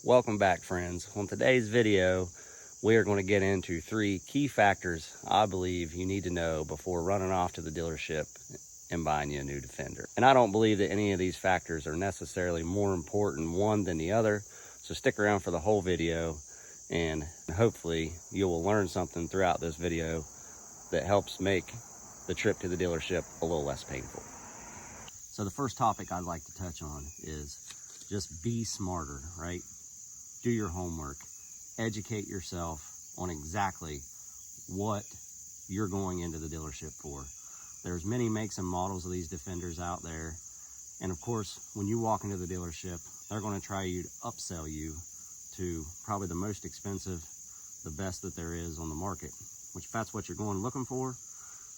Welcome back, friends. On today's video, we are going to get into 3 key factors I believe you need to know before running off to the dealership and buying you a new Defender. And I don't believe that any of these factors are necessarily more important one than the other, so stick around for the whole video, and hopefully you will learn something throughout this video that helps make the trip to the dealership a little less painful. So the first topic I'd like to touch on is just be smarter, right? Do your homework, educate yourself on exactly what you're going into the dealership for. There's many makes and models of these Defenders out there. And of course, when you walk into the dealership, they're going to try to upsell you to probably the most expensive, the best that there is on the market, which if that's what you're going looking for,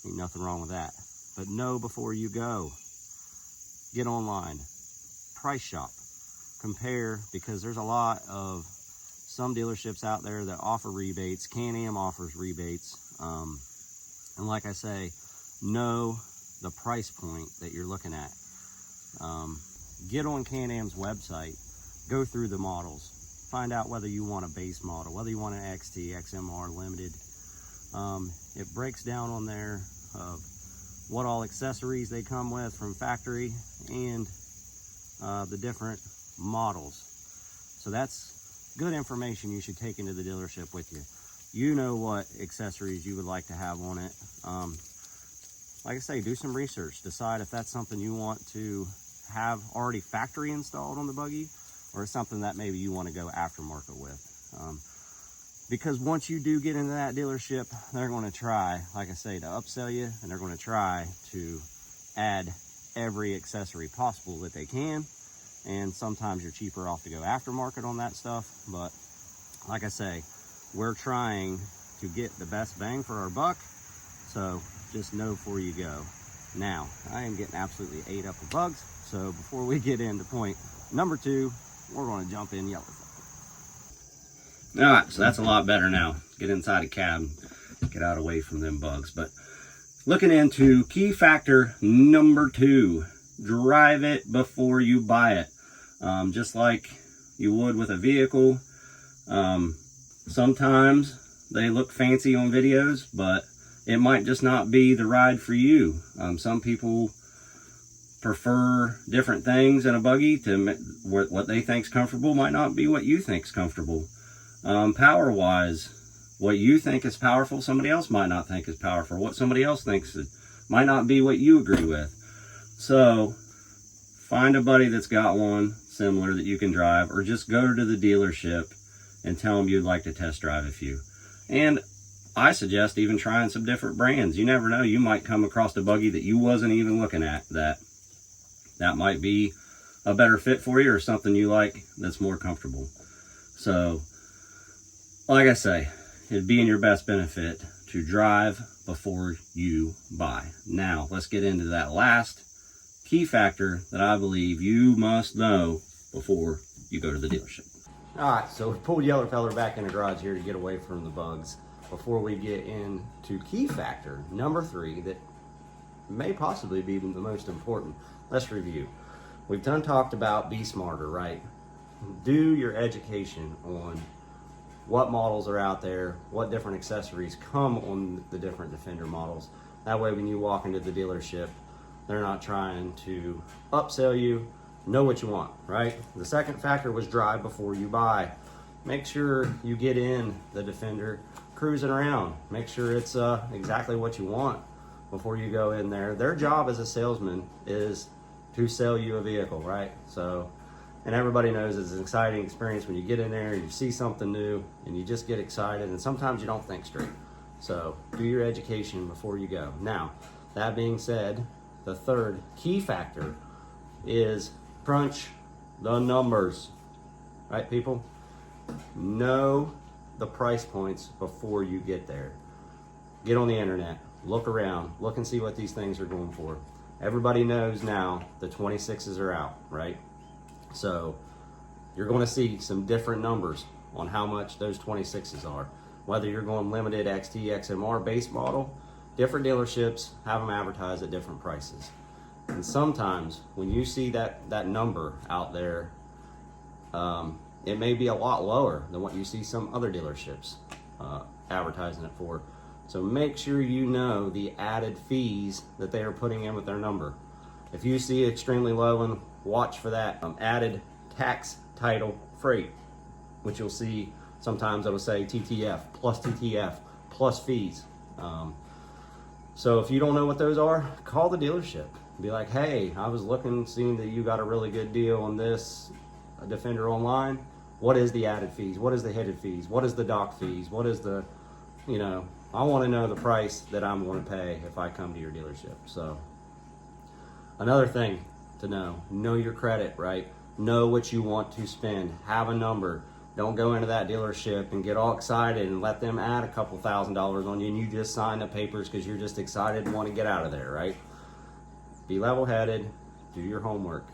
ain't nothing wrong with that. But know before you go, get online, price shop. Compare, because there's a lot of some dealerships out there that offer rebates. Can-Am offers rebates, and like I say, know the price point that you're looking at. Get on Can-Am's website, go through the models, find out whether you want a base model, whether you want an XT, XMR, limited. It breaks down on there of what all accessories they come with from factory and the different models. So that's good information you should take into the dealership with you. You know what accessories you would like to have on it. Like I say, do some research, decide if that's something you want to have already factory installed on the buggy, or something that maybe you want to go aftermarket with. Because once you do get into that dealership, they're going to try, like I say, to upsell you, and they're going to try to add every accessory possible that they can. And sometimes you're cheaper off to go aftermarket on that stuff. But like I say, we're trying to get the best bang for our buck. So just know before you go. Now, I am getting absolutely ate up with bugs. So before we get into point number 2, we're going to jump in yellow. All right, so that's a lot better now. Get inside a cab, get out away from them bugs. But looking into key factor number 2, drive it before you buy it. Just like you would with a vehicle. Sometimes they look fancy on videos, but it might just not be the ride for you. Some people prefer different things in a buggy. To what they think's comfortable might not be what you think's comfortable. Power wise, what you think is powerful, somebody else might not think is powerful. What somebody else thinks might not be what you agree with. So find a buddy that's got one similar that you can drive, or just go to the dealership and tell them you'd like to test drive a few. And I suggest even trying some different brands. You never know, you might come across a buggy that you wasn't even looking at that might be a better fit for you, or something you like that's more comfortable. So like I say, it'd be in your best benefit to drive before you buy. Now, let's get into that last key factor that I believe you must know before you go to the dealership. All right, so we pulled Yeller Feller back in the garage here to get away from the bugs before we get into key factor number 3 that may possibly be the most important. Let's review. We've talked about be smarter, right? Do your education on what models are out there, what different accessories come on the different Defender models. That way when you walk into the dealership, they're not trying to upsell you. Know what you want, right? The second factor was drive before you buy. Make sure you get in the Defender cruising around. Make sure it's exactly what you want before you go in there. Their job as a salesman is to sell you a vehicle, right? So, and everybody knows it's an exciting experience when you get in there and you see something new and you just get excited, and sometimes you don't think straight. So do your education before you go. Now, that being said, the third key factor is crunch the numbers, right, people? Know the price points before you get there. Get on the internet, look around, look and see what these things are going for. Everybody knows now the 26s are out, right? So you're going to see some different numbers on how much those 26s are. Whether you're going limited, XT, XMR, base model, different dealerships have them advertised at different prices. And sometimes when you see that number out there, it may be a lot lower than what you see some other dealerships advertising it for. So make sure you know the added fees that they are putting in with their number. If you see extremely low one, watch for that added tax title freight, which you'll see sometimes it'll say TTF plus fees. So if you don't know what those are, call the dealership. Be like, hey, I was looking, seeing that you got a really good deal on this Defender online. What is the added fees? What is the headed fees? What is the dock fees? What is the, you know, I want to know the price that I'm going to pay if I come to your dealership. So another thing to know your credit, right? Know what you want to spend. Have a number. Don't go into that dealership and get all excited and let them add a couple $1,000s on you and you just sign the papers because you're just excited and want to get out of there, right? Be level-headed. Do your homework.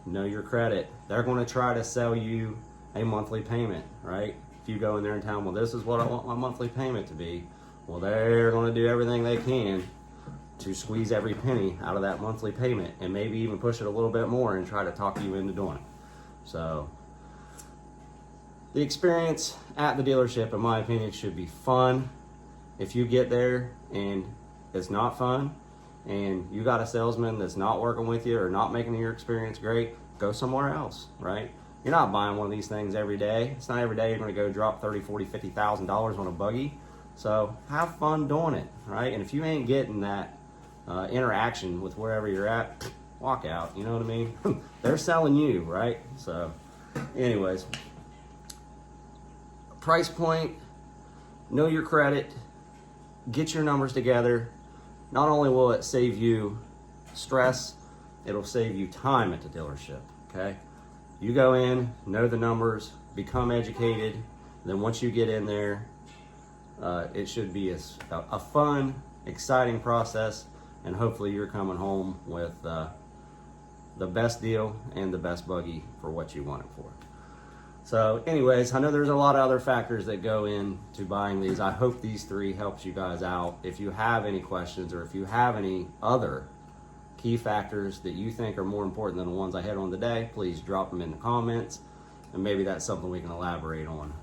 Know your credit. They're going to try to sell you a monthly payment, right? If you go in there and tell them, well, this is what I want my monthly payment to be, well, they're going to do everything they can to squeeze every penny out of that monthly payment and maybe even push it a little bit more and try to talk you into doing it. So the experience at the dealership, in my opinion, should be fun. If you get there and it's not fun and you got a salesman that's not working with you or not making your experience great, go somewhere else, right? You're not buying one of these things every day. It's not every day you're going to go drop $30,000, $40,000, $50,000 on a buggy. So have fun doing it, right? And if you ain't getting that interaction with wherever you're at, walk out, you know what I mean? They're selling you, right? So anyways, price point, know your credit, get your numbers together. Not only will it save you stress, it'll save you time at the dealership, okay? You go in, know the numbers, become educated, then once you get in there, it should be a fun, exciting process, and hopefully you're coming home with the best deal and the best buggy for what you want it for. So anyways, I know there's a lot of other factors that go into buying these. I hope these three helps you guys out. If you have any questions or if you have any other key factors that you think are more important than the ones I hit on today, please drop them in the comments and maybe that's something we can elaborate on.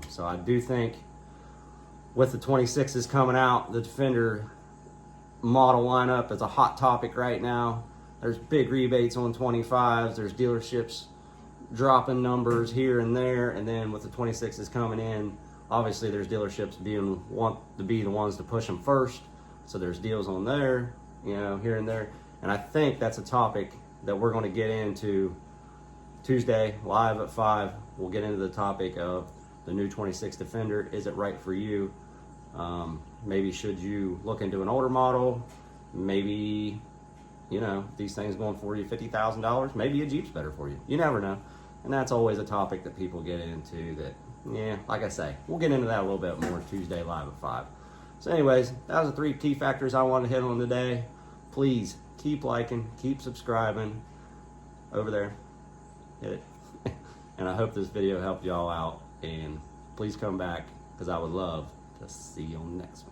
So I do think with the 26s coming out, the Defender model lineup is a hot topic right now. There's big rebates on 25s. There's dealerships dropping numbers here and there. And then with the 26s coming in, obviously there's dealerships want to be the ones to push them first. So there's deals on there, you know, here and there. And I think that's a topic that we're going to get into Tuesday live at 5. We'll get into the topic of the new 26 Defender. Is it right for you? Maybe should you look into an older model? Maybe, you know, these things going $40,000, $50,000. Maybe a Jeep's better for you. You never know. And that's always a topic that people get into that, yeah, like I say, we'll get into that a little bit more Tuesday live at 5. So anyways, that was the 3 key factors I wanted to hit on today. Please keep liking, keep subscribing over there. Hit it. And I hope this video helped y'all out. And please come back because I would love to see you on the next one.